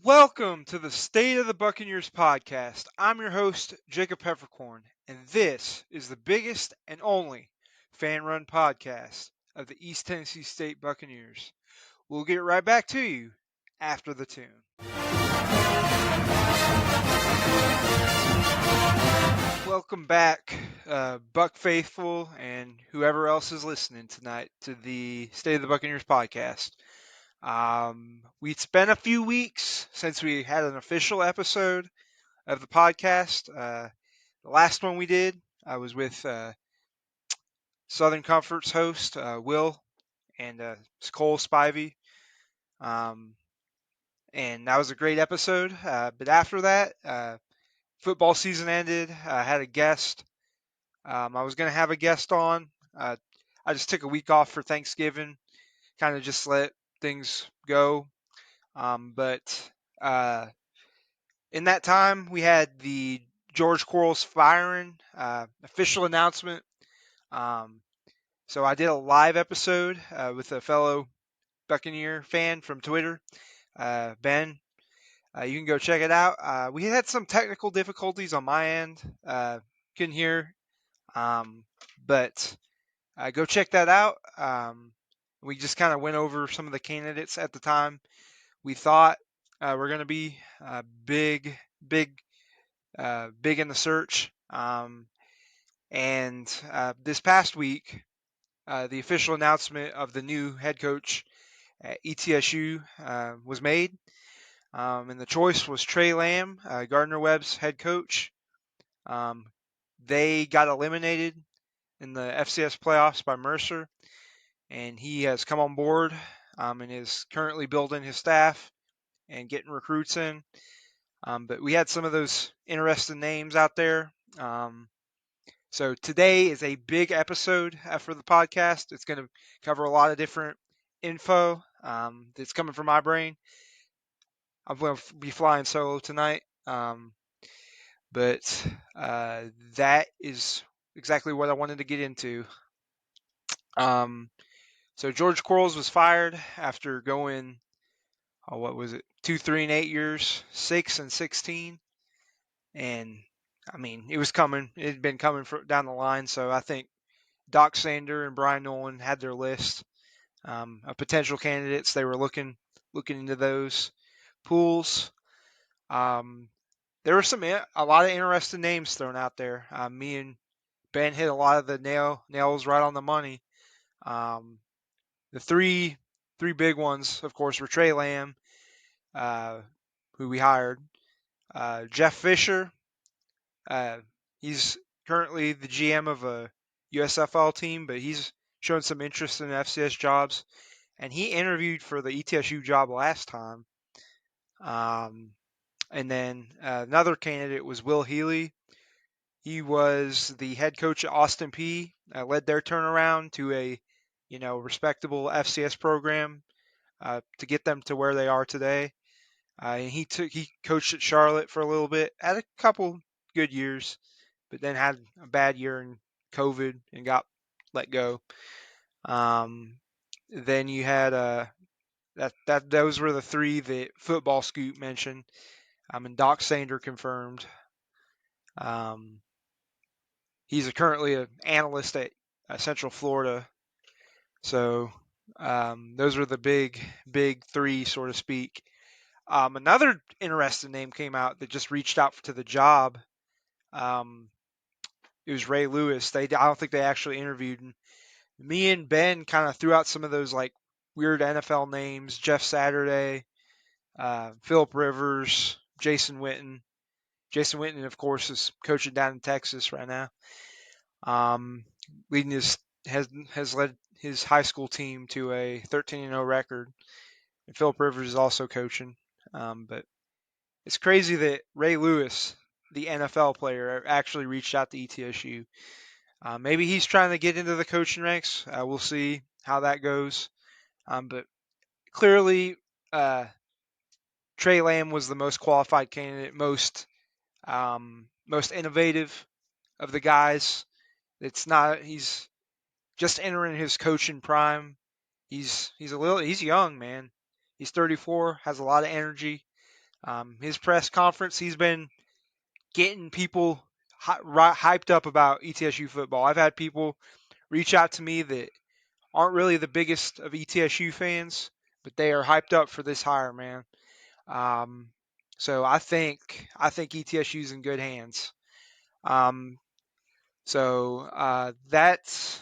Welcome to the State of the Buccaneers podcast. I'm your host, Jacob Pfefferkorn, and this is the biggest and only fan run podcast of the East Tennessee State Buccaneers. We'll get right back to you after the tune. Welcome back, Buck Faithful, and whoever else is listening tonight to the State of the Buccaneers podcast. It's been a few weeks since we had an official episode of the podcast. The last one we did, I was with Southern Comfort's host, Will, and Cole Spivey. Um, and that was a great episode. But after that, football season ended. I had a guest. I was going to have a guest on. I just took a week off for Thanksgiving, kind of just let things go. But in that time, we had the George Quarles firing official announcement. So I did a live episode with a fellow Buccaneer fan from Twitter, Ben. You can go check it out. We had some technical difficulties on my end. Couldn't hear, but go check that out. We just kind of went over some of the candidates at the time. We thought we're going to be big in the search. And this past week, the official announcement of the new head coach at ETSU was made. And the choice was Tre Lamb, Gardner Webb's head coach. They got eliminated in the FCS playoffs by Mercer, and he has come on board and is currently building his staff and getting recruits in. But we had some of those interesting names out there. So today is a big episode for the podcast. It's going to cover a lot of different info that's coming from my brain. I'm going to be flying solo tonight, but that is exactly what I wanted to get into. So George Quarles was fired after going, what was it, 2, 3, and 8 years, 6 and 16, and I mean it was coming. It had been coming down the line. So I think Doc Sander and Brian Nolan had their list of potential candidates. They were looking into those pools. There were a lot of interesting names thrown out there. Me and Ben hit a lot of the nails right on the money. The three big ones, of course, were Tre Lamb, who we hired, Jeff Fisher. He's currently the GM of a USFL team, but he's shown some interest in FCS jobs, and he interviewed for the ETSU job last time. And then another candidate was Will Healy. He was the head coach at Austin Peay. Led their turnaround to a respectable FCS program to get them to where they are today. And he coached at Charlotte for a little bit, had a couple good years, but then had a bad year in COVID and got let go. Then you had those were the three that Football Scoop mentioned. And Doc Sander confirmed. He's currently an analyst at Central Florida. So those were the big three, so to speak. Another interesting name came out that just reached out to the job. It was Ray Lewis. I don't think they actually interviewed him. Me and Ben kind of threw out some of those like weird NFL names: Jeff Saturday, Philip Rivers, Jason Witten. Jason Witten, of course, is coaching down in Texas right now. Leading has led his high school team to a 13-0 record. And Philip Rivers is also coaching. But it's crazy that Ray Lewis, the NFL player, actually reached out to ETSU. Maybe he's trying to get into the coaching ranks. We'll see how that goes. But clearly, Tre Lamb was the most qualified candidate, most innovative of the guys. He's just entering his coaching prime. He's young, man. He's 34, has a lot of energy. His press conference, he's been getting people hyped up about ETSU football. I've had people reach out to me that aren't really the biggest of ETSU fans, but they are hyped up for this hire, man. Um, so I think ETSU's in good hands. Um, that's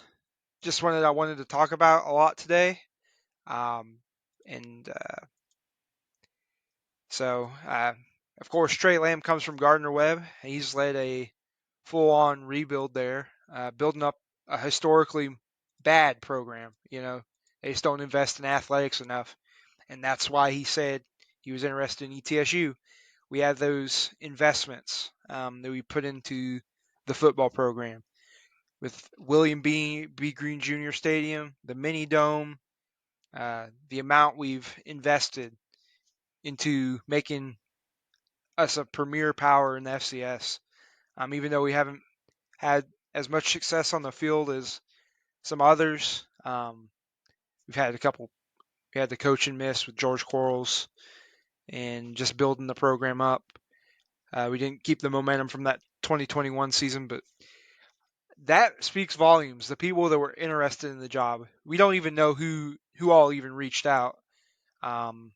just one that I wanted to talk about a lot today. Um, and so, of course, Tre Lamb comes from Gardner Webb. He's led a full-on rebuild there, building up a historically bad program. They just don't invest in athletics enough, and that's why he said he was interested in ETSU. We have those investments that we put into the football program with William B. Green Jr. Stadium, the mini dome, the amount we've invested into making us a premier power in the FCS. Even though we haven't had as much success on the field as some others, we've had a couple. We had the coaching miss with George Quarles and just building the program up. We didn't keep the momentum from that 2021 season, but that speaks volumes. The people that were interested in the job, we don't even know who all even reached out. Um,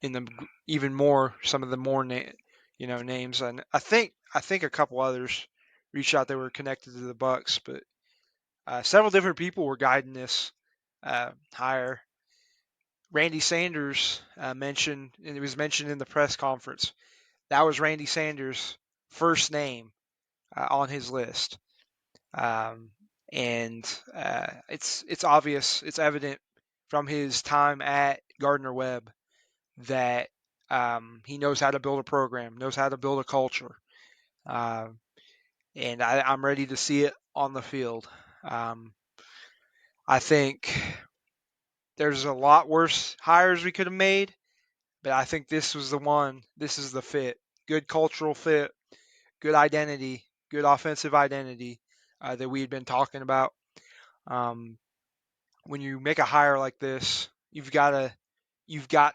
in the even more some of the more names, and I think a couple others reached out that were connected to the Bucks, but several different people were guiding this hire. Randy Sanders mentioned, and it was mentioned in the press conference. That was Randy Sanders' first name on his list, um, and it's obvious, it's evident from his time at Gardner Webb that he knows how to build a program, knows how to build a culture, uh, and I'm ready to see it on the field. Um, I think there's a lot worse hires we could have made, but I think this was the one. This is the fit. Good cultural fit, good identity, good offensive identity that we had been talking about. Um, when you make a hire like this, you've got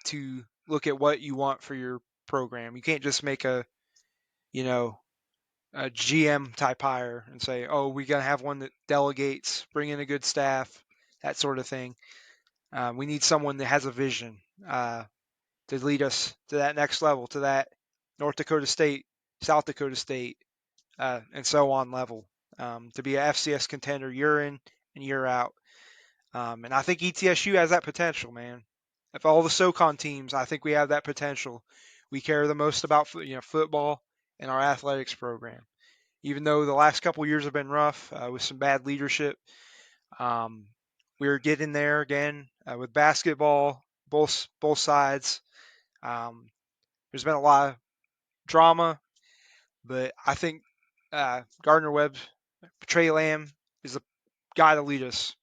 to look at what you want for your program. You can't just make you know a GM type hire and say, oh, we got to have one that delegates, bring in a good staff, that sort of thing. We need someone that has a vision to lead us to that next level, to that North Dakota State, South Dakota State, and so on level, to be a FCS contender year in and year out. And I think ETSU has that potential, man. If all the SoCon teams, I think we have that potential. We care the most about football and our athletics program. Even though the last couple of years have been rough with some bad leadership, um, we're getting there again with basketball, both sides. Um, there's been a lot of drama, but I think Gardner Webb, Tre Lamb is the guy to lead us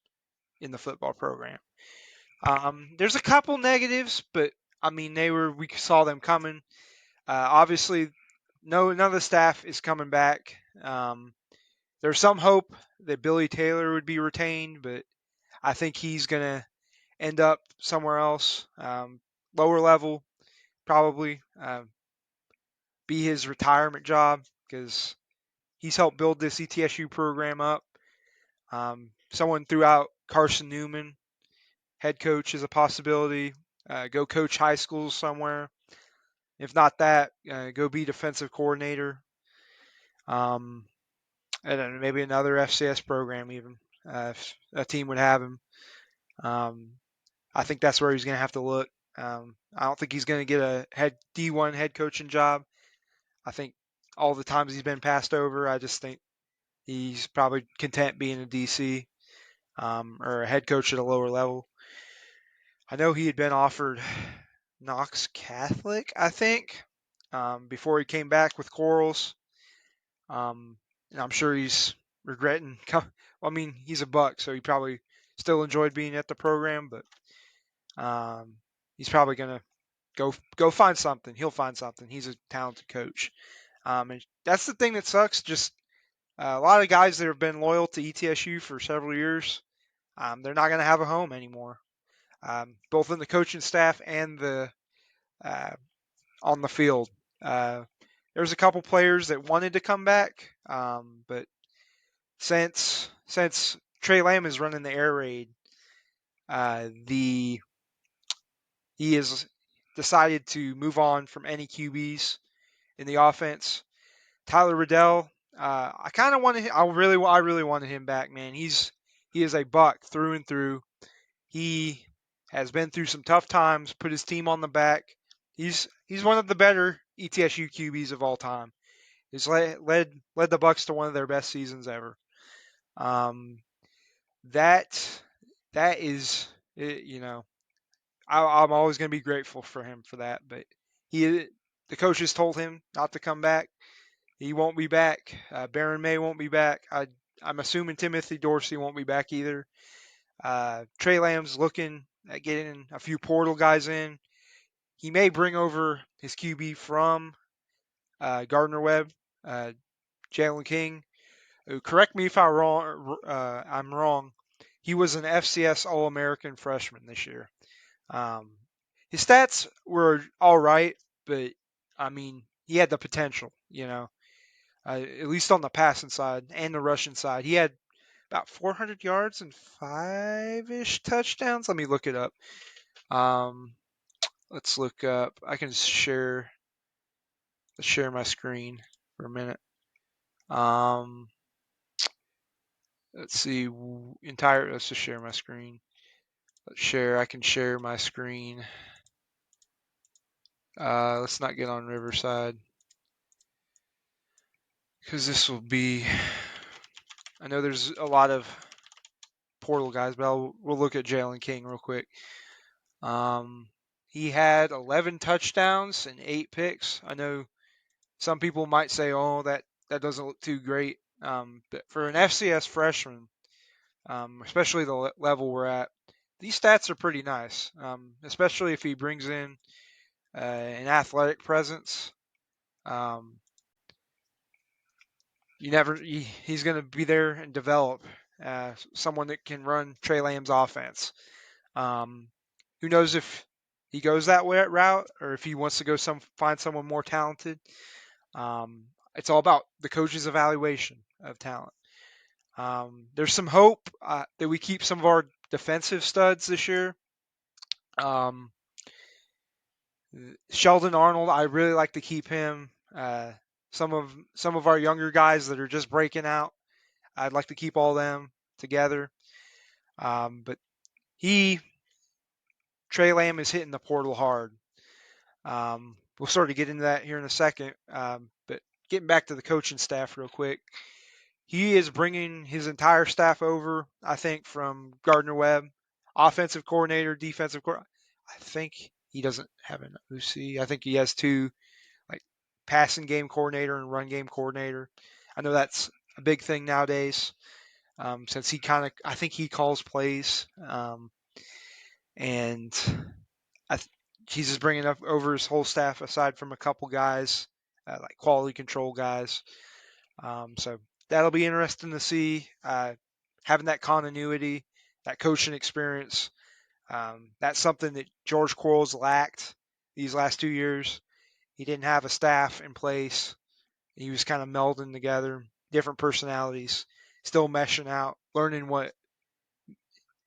in the football program. There's a couple negatives, but I mean we saw them coming. Obviously, none of the staff is coming back. There's some hope that Billy Taylor would be retained, but I think he's gonna end up somewhere else, lower level, probably be his retirement job because he's helped build this ETSU program up. Someone threw out Carson Newman, head coach, is a possibility. Go coach high schools somewhere. If not that, go be defensive coordinator. Um, and then maybe another FCS program even, if a team would have him. Um, I think that's where he's going to have to look. I don't think he's going to get a D1 head coaching job. I think all the times he's been passed over, I just think he's probably content being a DC, or a head coach at a lower level. I know he had been offered Knox Catholic, I think, before he came back with Quarles. And I'm sure he's regretting. Well, I mean, he's a Buck, so he probably still enjoyed being at the program, but he's probably gonna go find something. He'll find something. He's a talented coach, and that's the thing that sucks. Just a lot of guys that have been loyal to ETSU for several years, they're not gonna have a home anymore. Both in the coaching staff and the uh, on the field. There's a couple players that wanted to come back, but since Tre Lamb is running the air raid, the he has decided to move on from any QBs in the offense. Tyler Riddell, I kind of wanted, I really wanted him back, man. He is a buck through and through. He has been through some tough times, put his team on the back. He's one of the better ETSU QBs of all time. He's led the Bucks to one of their best seasons ever. Um, that that is, you know, I'm always going to be grateful for him for that. But he, the coaches told him not to come back. He won't be back. Baron May won't be back. I'm assuming Timothy Dorsey won't be back either. Tre Lamb's looking at getting a few portal guys in. He may bring over his QB from Gardner Webb, uh, Jalen King. Correct me if I'm wrong. He was an FCS All-American freshman this year. Um, his stats were all right, but I mean, he had the potential, at least on the passing side and the rushing side. He had about 400 yards and five-ish touchdowns. Let me look it up. Um, let's look up. I can share my screen for a minute. Let's see. Let's just share my screen. I can share my screen. Let's not get on Riverside because this will be. I know there's a lot of portal guys, but we'll look at Jalen King real quick. He had 11 touchdowns and 8 picks. I know some people might say, "Oh, that doesn't look too great," but for an FCS freshman, especially the level we're at, these stats are pretty nice. Especially if he brings in an athletic presence. Um, he's going to be there and develop someone that can run Tre Lamb's offense. Um, who knows if he goes that route or if he wants to find someone more talented. It's all about the coach's evaluation of talent. There's some hope that we keep some of our defensive studs this year. Sheldon Arnold, I really like to keep him. Some of our younger guys that are just breaking out, I'd like to keep all them together. But Tre Lamb is hitting the portal hard. We'll sort of get into that here in a second. But getting back to the coaching staff real quick, he is bringing his entire staff over, I think, from Gardner Webb, offensive coordinator, defensive coordinator. I think he doesn't have an OC. I think he has two, like passing game coordinator and run game coordinator. I know that's a big thing nowadays, since I think he calls plays, and he's just bringing up over his whole staff aside from a couple guys, like quality control guys. So that'll be interesting to see, having that continuity, that coaching experience. That's something that George Quarles lacked these last 2 years. He didn't have a staff in place. He was kind of melding together different personalities, still meshing out, learning what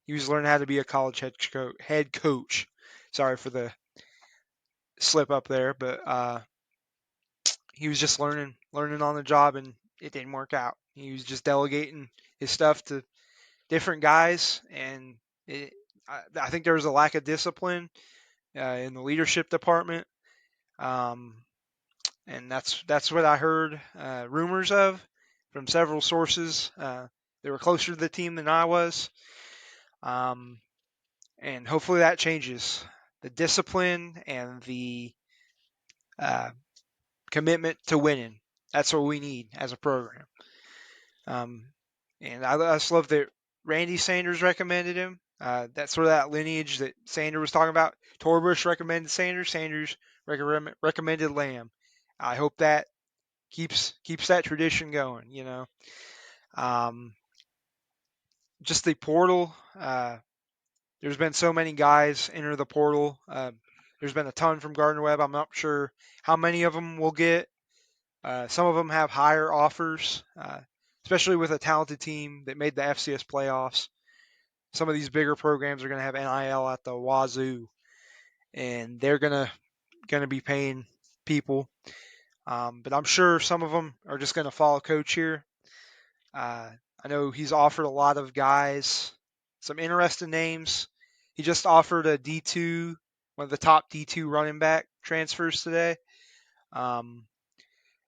he was learning how to be a college head coach. Sorry for the slip up there, but he was just learning on the job, and it didn't work out. He was just delegating his stuff to different guys, and I think there was a lack of discipline in the leadership department, and that's what I heard rumors of from several sources. They were closer to the team than I was, and hopefully that changes. The discipline and the uh, commitment to winning. That's what we need as a program. And I just love that Randy Sanders recommended him. That's sort of that lineage that Sanders was talking about. Torbush recommended Sanders. Sanders recommended Lamb. I hope that keeps that tradition going. Um, just the portal. There's been so many guys enter the portal. There's been a ton from Gardner-Webb. I'm not sure how many of them we'll get. Some of them have higher offers, especially with a talented team that made the FCS playoffs. Some of these bigger programs are going to have NIL at the wazoo, and they're gonna be paying people. But I'm sure some of them are just going to follow coach here. I know he's offered a lot of guys some interesting names. He just offered a D2, one of the top D2 running back transfers today. Um,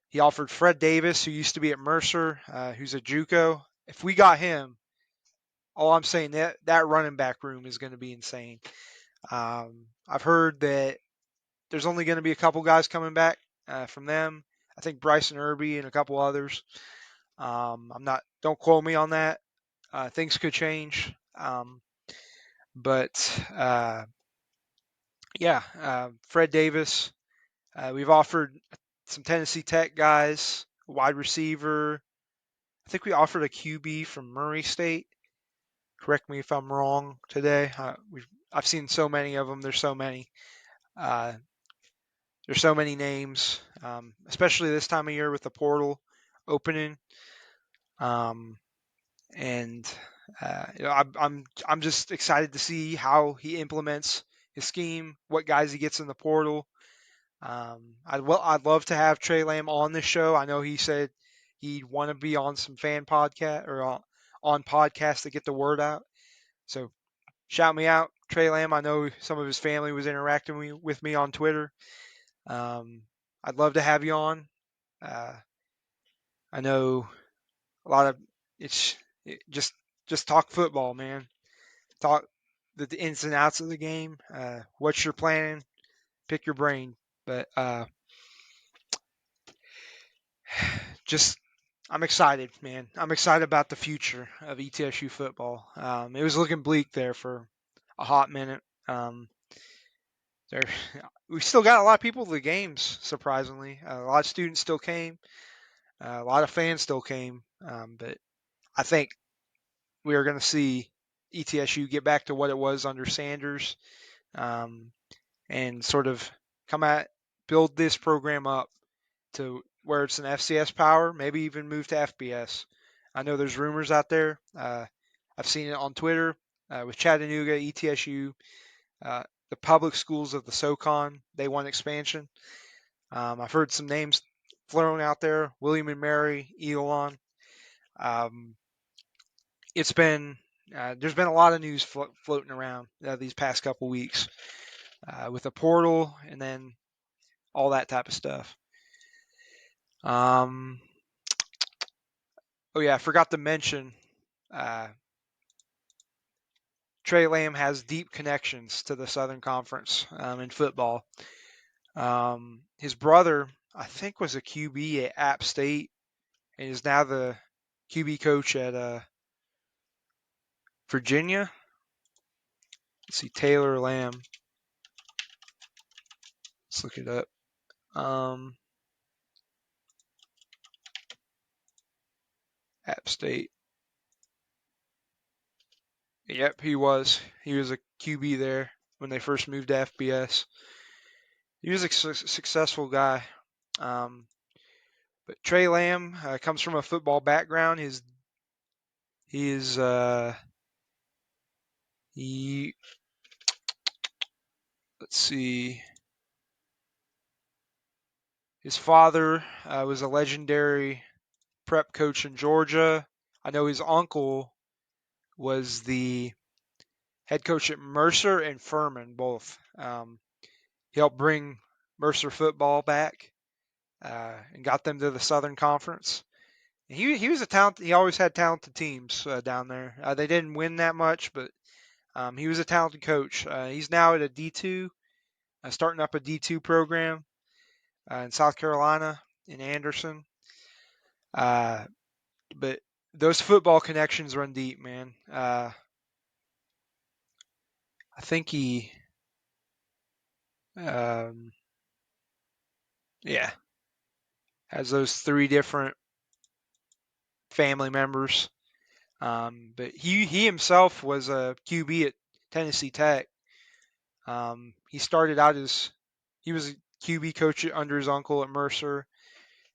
he offered Fred Davis, who used to be at Mercer, who's a JUCO. If we got him, all I'm saying that running back room is going to be insane. I've heard that there's only going to be a couple guys coming back from them. I think Bryson Irby and a couple others. I'm not. Don't quote me on that. Things could change. But yeah, Fred Davis. We've offered some Tennessee Tech guys, a wide receiver. I think we offered a QB from Murray State. Correct me if I'm wrong today. I've seen so many of them. There's so many. Uh, there's so many names, especially this time of year with the portal opening. Um, and I'm just excited to see how he implements his scheme, what guys he gets in the portal. I'd love to have Tre Lamb on this show. I know he said he'd want to be on some fan podcast or on podcasts to get the word out. So shout me out, Tre Lamb. I know some of his family was interacting with me on Twitter. I'd love to have you on. Uh, I know a lot of it's just talk football, man. Talk the ins and outs of the game. What you're planning, pick your brain. But just I'm excited, man. I'm excited about the future of ETSU football. It was looking bleak there for a hot minute. There, we still got a lot of people to the games. Surprisingly, a lot of students still came. A lot of fans still came. But I think we are going to see ETSU get back to what it was under Sanders, um, and sort of build this program up to where it's an FCS power, maybe even move to FBS. I know there's rumors out there. I've seen it on Twitter with Chattanooga, ETSU, the public schools of the SoCon. They want expansion. I've heard some names thrown out there: William and Mary, Elon. Um, it's been there's been a lot of news floating around these past couple weeks with the portal and then all that type of stuff. Oh yeah, I forgot to mention uh, Tre Lamb has deep connections to the Southern Conference in football. His brother, I think, was a QB at App State and is now the QB coach at Virginia. Let's see, Taylor Lamb. Let's look it up. App State. Yep, he was. He was a QB there when they first moved to FBS. He was a successful guy. But Tre Lamb comes from a football background. He is he. Let's see. His father was a legendary prep coach in Georgia. I know his uncle was the head coach at Mercer and Furman, both. He helped bring Mercer football back and got them to the Southern Conference. He was a talent. He always had talented teams down there. They didn't win that much, but he was a talented coach. He's now at a D2, starting up a D2 program in South Carolina in Anderson. But those football connections run deep, man. I think he, um, yeah, has those three different family members. But he himself was a QB at Tennessee Tech. He started out he was a QB coach under his uncle at Mercer,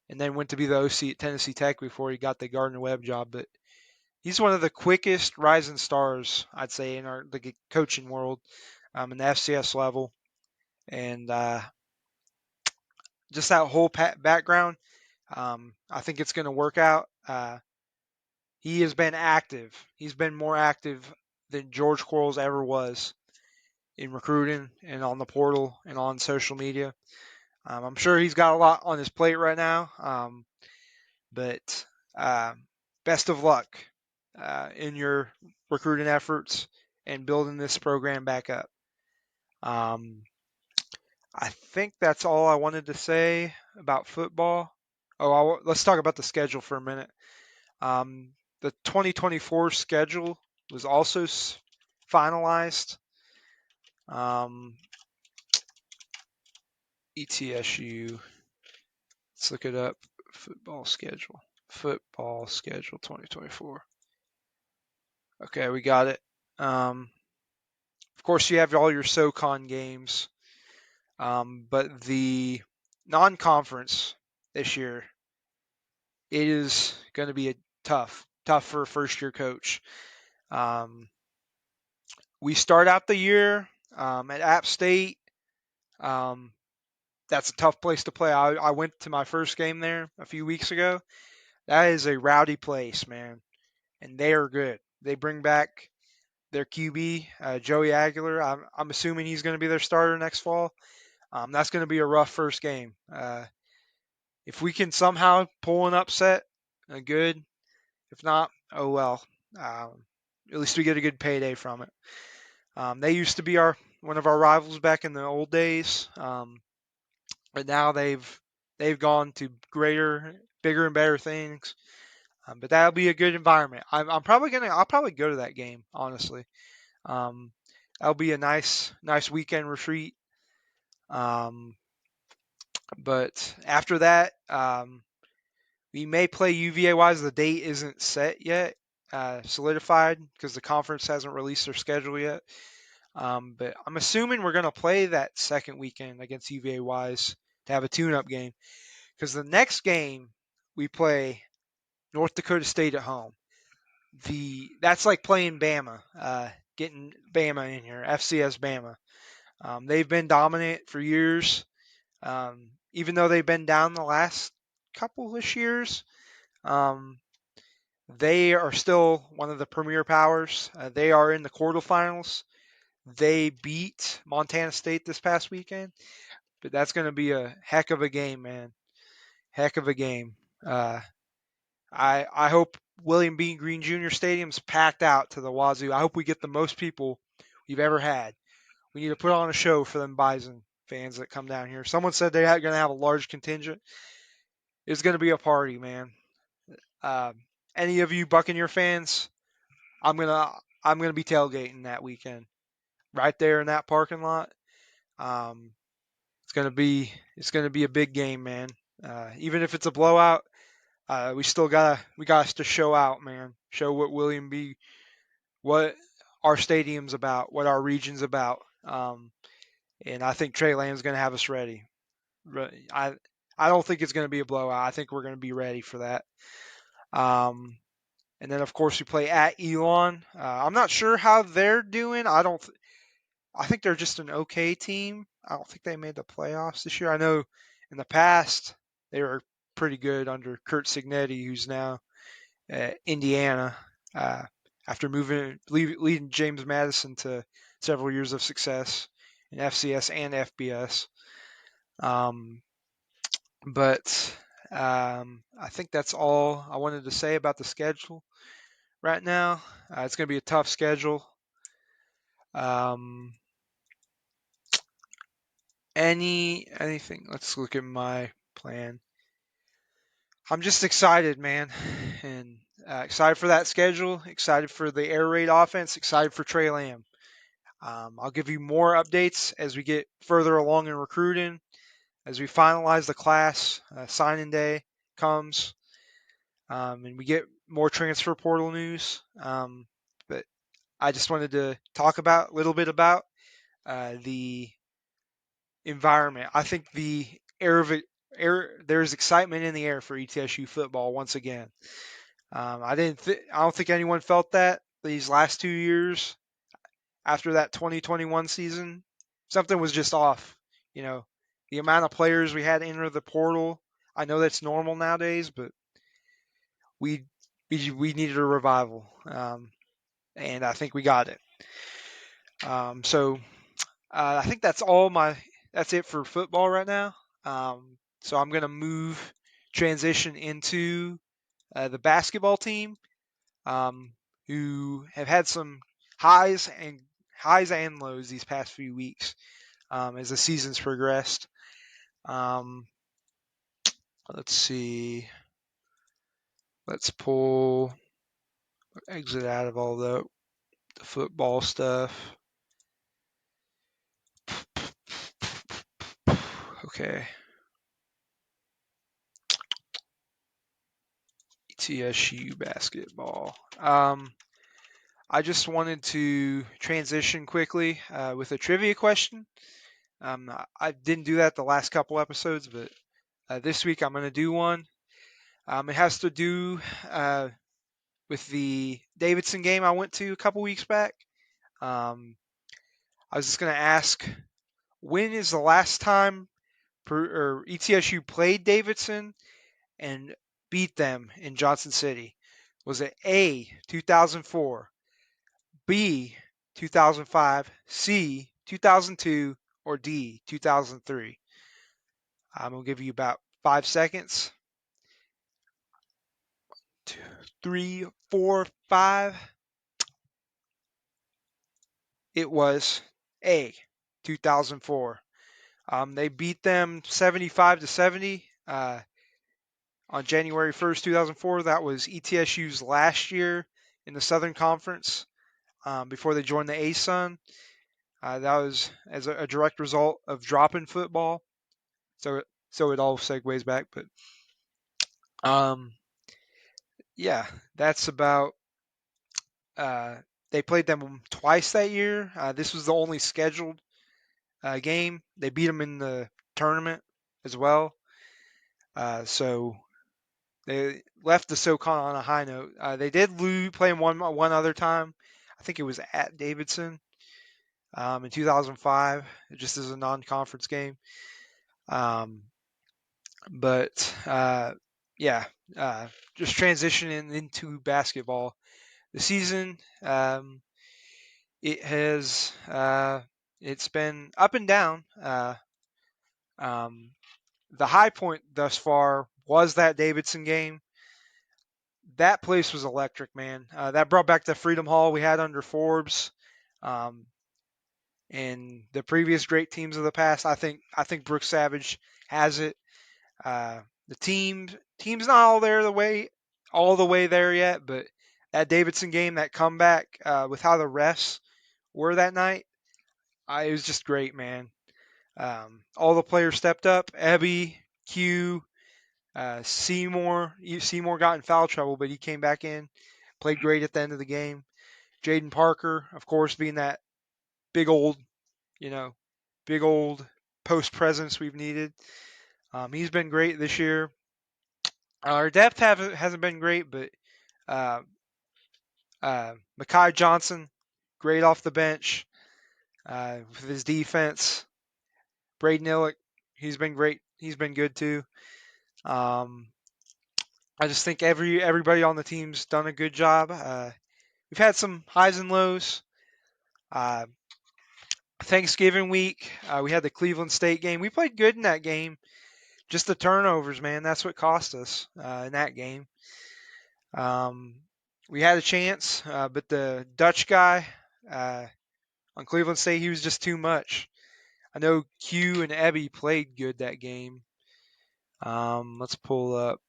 and then went to be the OC at Tennessee Tech before he got the Gardner Webb job. But he's one of the quickest rising stars, I'd say, in the coaching world, in the FCS level, and just that whole background. I think it's going to work out. He has been active. He's been more active than George Quarles ever was in recruiting and on the portal and on social media. I'm sure he's got a lot on his plate right now, but uh, best of luck in your recruiting efforts and building this program back up. Um, I think that's all I wanted to say about football. Oh, let's talk about the schedule for a minute. The 2024 schedule was also finalized. Um, ETSU. Let's look it up. Football schedule. Football schedule 2024. Okay, we got it. Of course, you have all your SoCon games, but the non-conference this year, it is going to be tough for a first-year coach. We start out the year at App State. Um, that's a tough place to play. I went to my first game there a few weeks ago. That is a rowdy place, man, and they are good. They bring back their QB, Joey Aguilar. I'm assuming he's going to be their starter next fall. That's going to be a rough first game. If we can somehow pull an upset, good. If not, oh well. At least we get a good payday from it. They used to be one of our rivals back in the old days, but now they've gone to greater, bigger, and better things. But that'll be a good environment. I'll probably go to that game, honestly. Um, that'll be a nice weekend retreat. Um, but after that, we may play UVA wise. The date isn't set yet, solidified, because the conference hasn't released their schedule yet. But I'm assuming we're going to play that second weekend against UVA wise to have a tune-up game, because the next game we play North Dakota State at home. That's like playing Bama, getting Bama in here, FCS Bama. They've been dominant for years, even though they've been down the last couple-ish years. Um, they are still one of the premier powers. They are in the quarterfinals. They beat Montana State this past weekend, but that's going to be a heck of a game, man. Heck of a game. I hope William B. Green Jr. Stadium's packed out to the wazoo. I hope we get the most people we've ever had. We need to put on a show for them Bison fans that come down here. Someone said they're going to have a large contingent. It's going to be a party, man. Uh, any of you Buccaneer fans, I'm gonna be tailgating that weekend, right there in that parking lot. Um, it's gonna be a big game, man. Even if it's a blowout, we got to show out, man. Show what our stadium's about, what our region's about. And I think Tre Lamb's gonna have us ready. I I don't think it's gonna be a blowout. I think we're gonna be ready for that. Um, and then of course we play at Elon. I'm not sure how they're doing. I think they're just an okay team. I don't think they made the playoffs this year. I know in the past they were pretty good under Kurt Signetti, who's now at Indiana, uh, after leading James Madison to several years of success in FCS and FBS. Um, but I think that's all I wanted to say about the schedule right now. It's going to be a tough schedule. Um, anything? Let's look at my plan. I'm just excited, man, and excited for that schedule. Excited for the air raid offense. Excited for Tre Lamb. I'll give you more updates as we get further along in recruiting, as we finalize the class. Signing day comes, and we get more transfer portal news. But I just wanted to talk about a little bit about the environment. I think the there's excitement in the air for ETSU football once again. I don't think anyone felt that these last 2 years after that 2021 season. Something was just off. You know, the amount of players we had enter the portal. I know that's normal nowadays, but we we needed a revival, and I think we got it. So I think that's it for football right now. So I'm gonna transition into the basketball team, um, who have had some highs and highs and lows these past few weeks as the season's progressed. Um, let's see. Let's exit out of all the football stuff. Okay. ETSU basketball. I just wanted to transition quickly with a trivia question. I didn't do that the last couple episodes, but this week I'm going to do one. It has to do with the Davidson game I went to a couple weeks back. I was just going to ask, when is the last time ETSU played Davidson and beat them in Johnson City? Was it A, 2004, B, 2005, C, 2002, or D, 2003? I'm going to give you about 5 seconds. 2, 3, 4, 5. It was A, 2004. They beat them 75-70 on January 1st, 2004. That was ETSU's last year in the Southern Conference before they joined the ASUN. That was as a direct result of dropping football. So it all segues back. But um, yeah, that's about. Uh, they played them twice that year. This was the only scheduled game. They beat them in the tournament as well. So they left the SoCon on a high note. They did play them one other time. I think it was at Davidson in 2005, just as a non-conference game. But yeah, just transitioning into basketball. The season, it has it's been up and down. Um, the high point thus far was that Davidson game. That place was electric, man. That brought back the Freedom Hall we had under Forbes, um, and the previous great teams of the past. I think Brooks Savage has it. The team's not all the way there yet, but that Davidson game, that comeback with how the refs were that night, it was just great, man. All the players stepped up. Ebby, Q, Seymour got in foul trouble, but he came back in, played great at the end of the game. Jaden Parker, of course, being that big old, you know, big old post presence we've needed. He's been great this year. Our depth hasn't been great, but uh, Makai Johnson, great off the bench with his defense. Braden Illick, he's been great. He's been good too. Um, I just think everybody on the team's done a good job. We've had some highs and lows. Uh, Thanksgiving week, we had the Cleveland State game. We played good in that game. Just the turnovers, man. That's what cost us in that game. Um, we had a chance, but the Dutch guy on Cleveland State, he was just too much. I know Q and Ebby played good that game. Let's pull up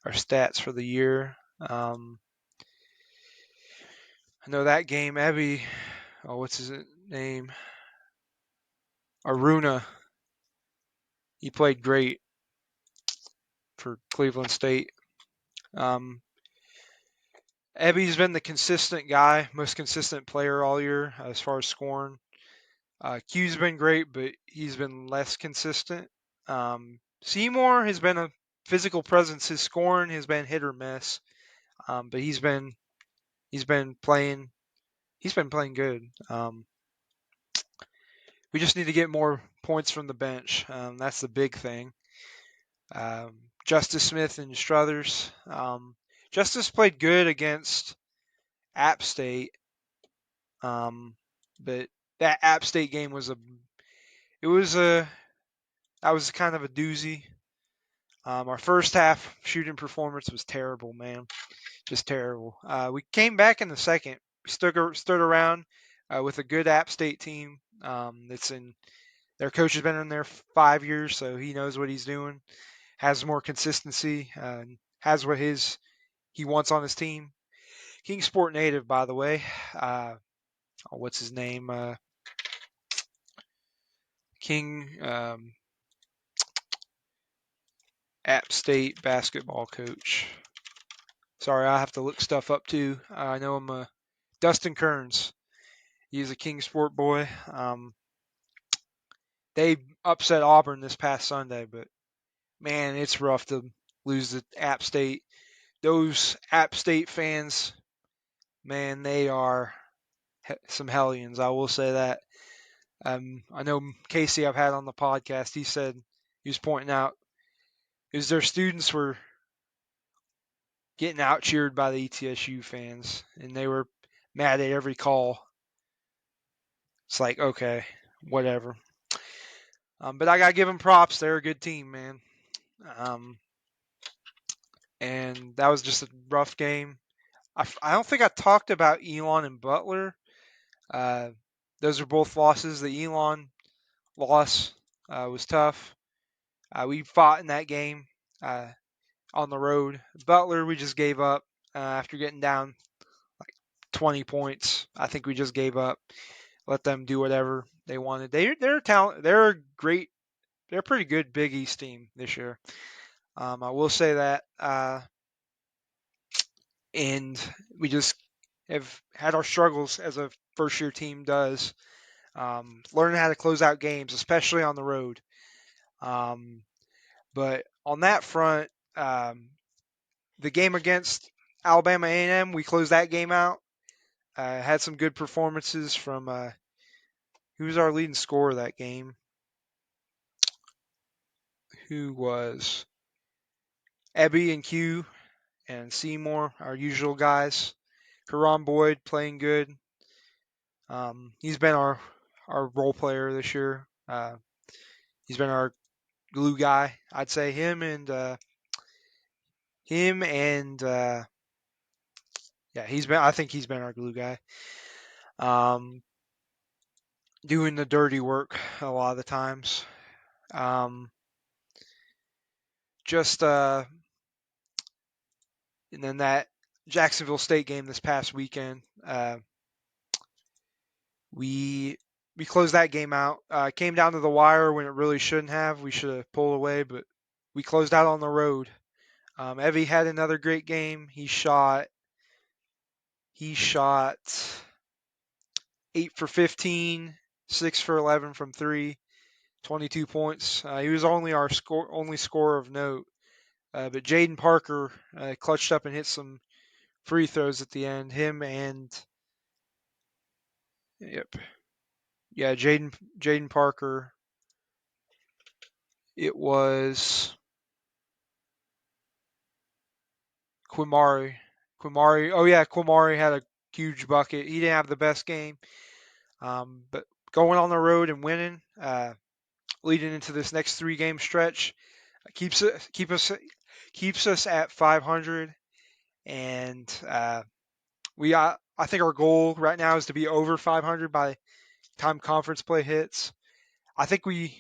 our stats for the year. I know that game, Ebby, what's his name? Aruna. He played great for Cleveland State. Ebby's been the consistent guy, most consistent player all year as far as scoring. Q's been great, but he's been less consistent. Seymour has been a physical presence. His scoring has been hit or miss, but he's been playing good. We just need to get more points from the bench. That's the big thing. Justice Smith and Struthers. Justice played good against App State, but that App State game was that was kind of a doozy. Our first half shooting performance was terrible, man, just terrible. We came back in the second, stood around with a good App State team. That's in their coach has been in there 5 years, so he knows what he's doing. Has more consistency, has what he wants on his team. Kingsport native, by the way. What's his name? King App State basketball coach. Sorry, I have to look stuff up too. I know him. Dustin Kearns. He's a Kingsport boy. They upset Auburn this past Sunday, but man, it's rough to lose to App State. Those App State fans, man, they are some hellions. I will say that. I know Casey I've had on the podcast. He said he was pointing out is their students were getting out cheered by the ETSU fans, and they were mad at every call. It's like okay, whatever. But I gotta give them props. They're a good team, man. Um, and that was just a rough game. I don't think I talked about Elon and Butler. Uh, those are both losses. The Elon loss was tough. We fought in that game on the road. Butler, we just gave up after getting down like 20 points. I think we just gave up. Let them do whatever they wanted. They're talent. They're a great. They're a pretty good Big East team this year. I will say that. And we just have had our struggles as a first year team does. Learning how to close out games, especially on the road. But on that front, the game against Alabama A&M, we closed that game out. Had some good performances from who was our leading scorer that game? Who was Ebby and Q and Seymour, our usual guys. Karan Boyd playing good. He's been our role player this year. He's been our glue guy. I'd say him and yeah, he's been. I think he's been our glue guy. Um, doing the dirty work a lot of the times. Um, just and then that Jacksonville State game this past weekend, we closed that game out. Came down to the wire when it really shouldn't have. We should have pulled away, but we closed out on the road. Evie had another great game. He shot 8 for 15, 6 for 11 from three, 22 points. He was only our only scorer of note. But Jaden Parker clutched up and hit some free throws at the end. Him and yep, yeah, Jaden Parker. It was Quimari. Quimari. Oh yeah, Quimari had a huge bucket. He didn't have the best game, but going on the road and winning, leading into this next 3 game stretch, keeps us at 500, and I think our goal right now is to be over 500 by time conference play hits. I think we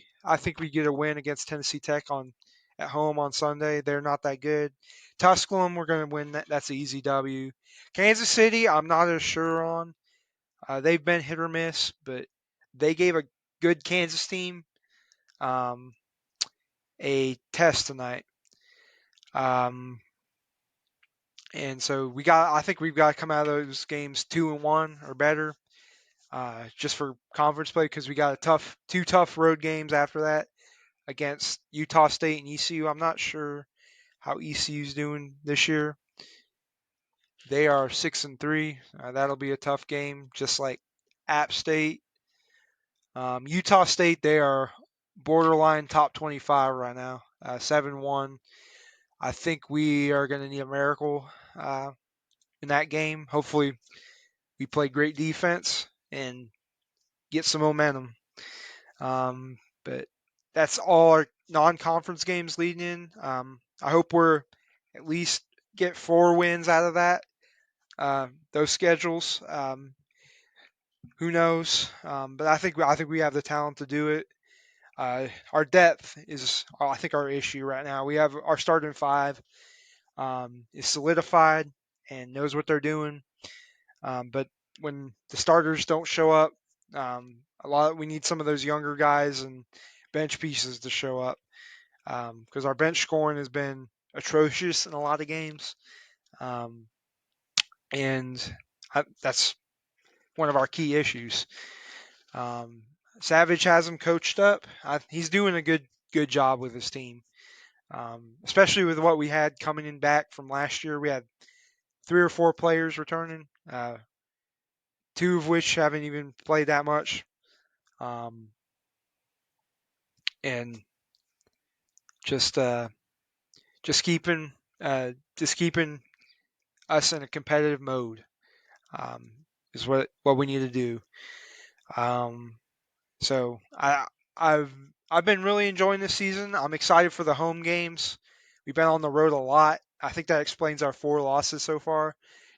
get a win against Tennessee Tech at home on Sunday. They're not that good. Tusculum, we're going to win that. That's an easy W. Kansas City, I'm not as sure on. They've been hit or miss, but they gave a good Kansas team a test tonight. And so I think we've got to come out of those games 2-1 or better. just for conference play because we got two tough road games after that against Utah State and ECU. I'm not sure how ECU's doing this year. They are 6-3. That'll be a tough game, just like App State. Utah State, they are borderline top 25 right now, 7-1. I think we are going to need a miracle in that game. Hopefully, we play great defense and get some momentum. But that's all our non-conference games leading in. I hope we're at least get 4 wins out of that. Those schedules. Who knows? But I think we have the talent to do it. Our depth is, I think, our issue right now. We have our starting 5 is solidified and knows what they're doing. But when the starters don't show up, we need some of those younger guys and bench pieces to show up because our bench scoring has been atrocious in a lot of games, and that's one of our key issues. Savage has him coached up. He's doing a good job with his team, especially with what we had coming in back from last year. We had 3 or 4 players returning, 2 of which haven't even played that much, and just just keeping just keeping us in a competitive mode is what we need to do. So I've been really enjoying this season. I'm excited for the home games. We've been on the road a lot. I think that explains our 4 losses so far.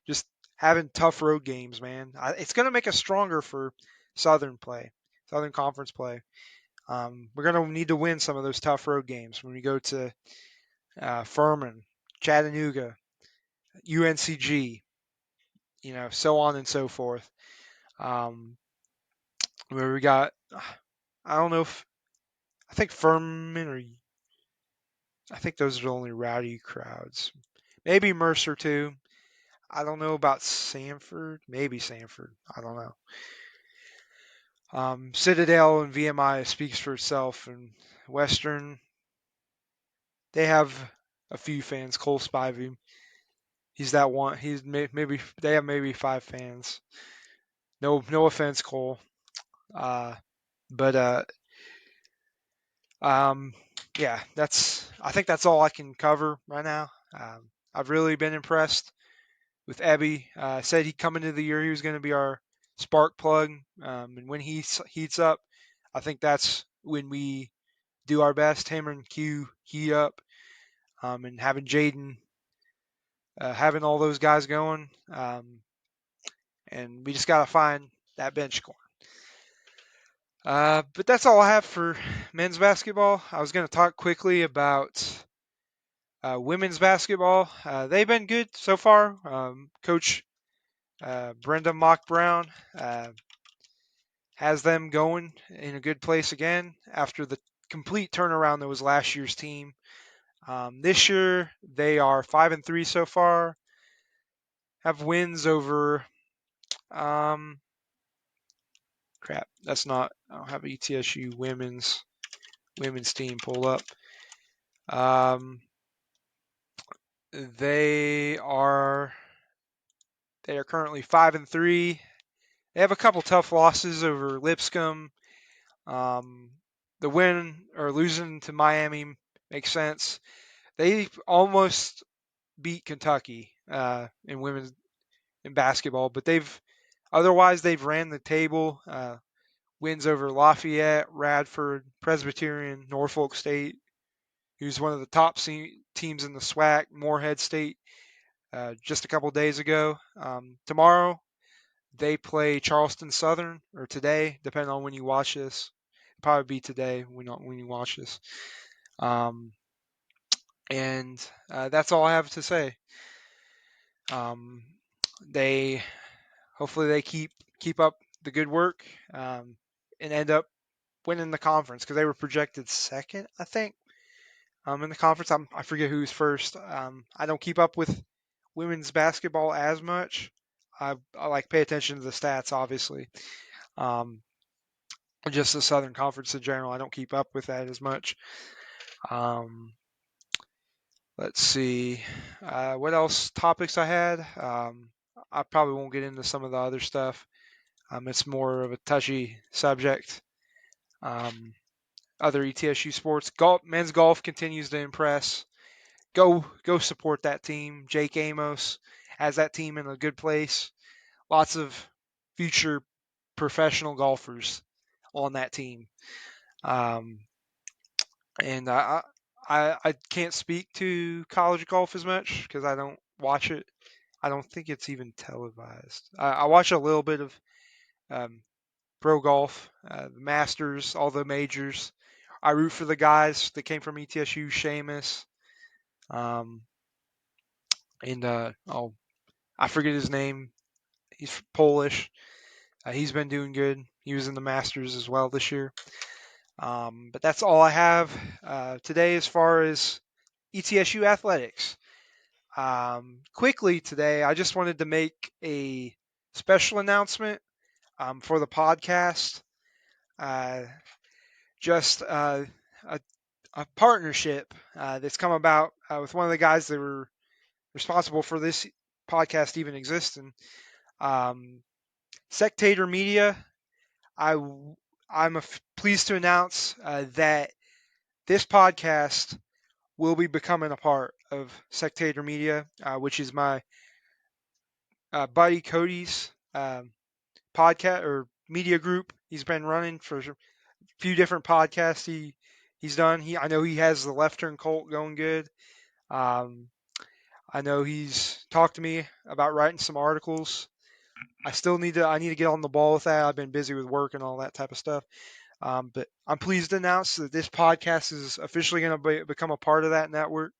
Just having tough road games, man. It's going to make us stronger for Southern Conference play. We're going to need to win some of those tough road games when we go to Furman, Chattanooga, UNCG, so on and so forth. Where we got, I don't know if, I think Furman or, I think those are the only rowdy crowds. Maybe Mercer too. I don't know about Sanford. Maybe Sanford. I don't know. Citadel and VMI speaks for itself, and Western, they have a few fans. Cole Spivey, he's that one. Maybe they have maybe 5 fans. No offense, Cole. But yeah, I think that's all I can cover right now. I've really been impressed with Ebby. Said he come into the year he was going to be our spark plug, and when he heats up, I think that's when we do our best. Him and Q heat up, and having Jaden, having all those guys going, and we just got to find that bench score. But that's all I have for men's basketball. I was going to talk quickly about women's basketball. They've been good so far. Coach Brenda Mock Brown has them going in a good place again after the complete turnaround that was last year's team. This year they are 5-3 so far. Have wins over. Crap, that's not. I don't have ETSU women's team pulled up. They are currently 5-3. They have a couple tough losses over Lipscomb. The win or losing to Miami makes sense. They almost beat Kentucky in women's in basketball, but they've ran the table. Wins over Lafayette, Radford, Presbyterian, Norfolk State, who's one of the top teams in the SWAC, Morehead State, just a couple days ago. Tomorrow, they play Charleston Southern, or today, depending on when you watch this. It'll probably be today when you watch this. And that's all I have to say. They hopefully they keep up the good work and end up winning the conference because they were projected second, I think, in the conference. I forget who's first. I don't keep up with women's basketball as much. I like pay attention to the stats, obviously. Um, just the Southern Conference in general. I don't keep up with that as much. Um, let's see. What else topics I had? I probably won't get into some of the other stuff. It's more of a touchy subject. Um, other ETSU sports. Men's golf continues to impress. Go support that team. Jake Amos has that team in a good place. Lots of future professional golfers on that team. Um, and I can't speak to college golf as much because I don't watch it. I don't think it's even televised. I watch a little bit of um, pro golf, the Masters, all the majors. I root for the guys that came from ETSU, Seamus, um, and oh, I forget his name. He's Polish. He's been doing good. He was in the Masters as well this year. But that's all I have today as far as ETSU athletics. Quickly today, I just wanted to make a special announcement for the podcast. Uh, just a, a partnership that's come about with one of the guys that were responsible for this podcast even existing. Um, Sectator Media. I I'm pleased to announce that this podcast will be becoming a part of Sectator Media, which is my buddy Cody's podcast or media group. He's been running for a few different podcasts he's done. I know he has the Left Turn Cult going good. Um, I know he's talked to me about writing some articles. I need to get on the ball with that. I've been busy with work and all that type of stuff. But I'm pleased to announce that this podcast is officially going to become a part of that network.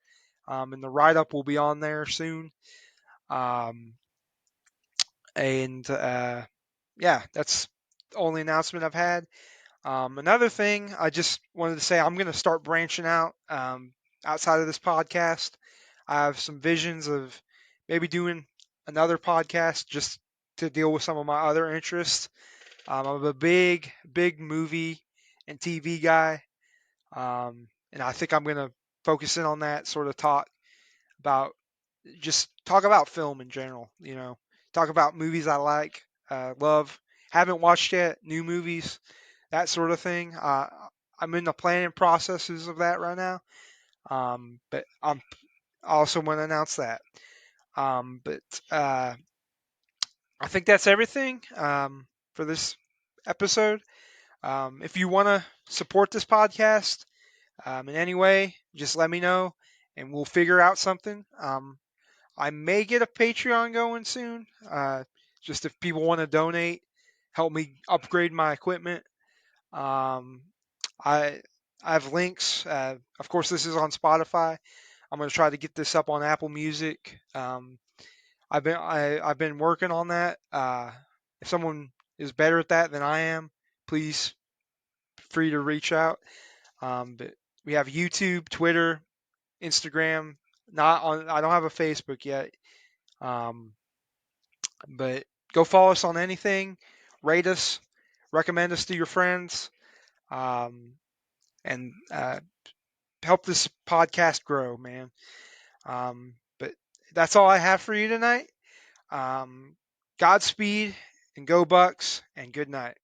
And the write up will be on there soon. Um, and yeah, that's the only announcement I've had. Another thing I just wanted to say, I'm going to start branching out outside of this podcast. I have some visions of maybe doing another podcast just to deal with some of my other interests. I'm a big movie and TV guy, and I think I'm going to focus in on that, sort of about talk about film in general. Talk about movies I like, love, haven't watched yet, new movies, that sort of thing. I'm in the planning processes of that right now, but I also want to announce that. But I think that's everything for this episode. If you want to support this podcast in any way, just let me know and we'll figure out something. I may get a Patreon going soon, just if people want to donate, help me upgrade my equipment. Um, I I have links. Of course, this is on Spotify. I'm going to try to get this up on Apple Music. I've been working on that. If someone is better at that than I am, please free to reach out. But we have YouTube, Twitter, Instagram. Not on. I don't have a Facebook yet. Um, but go follow us on anything. Rate us. Recommend us to your friends. Um, and help this podcast grow, man. But that's all I have for you tonight. Godspeed and go Bucks and good night.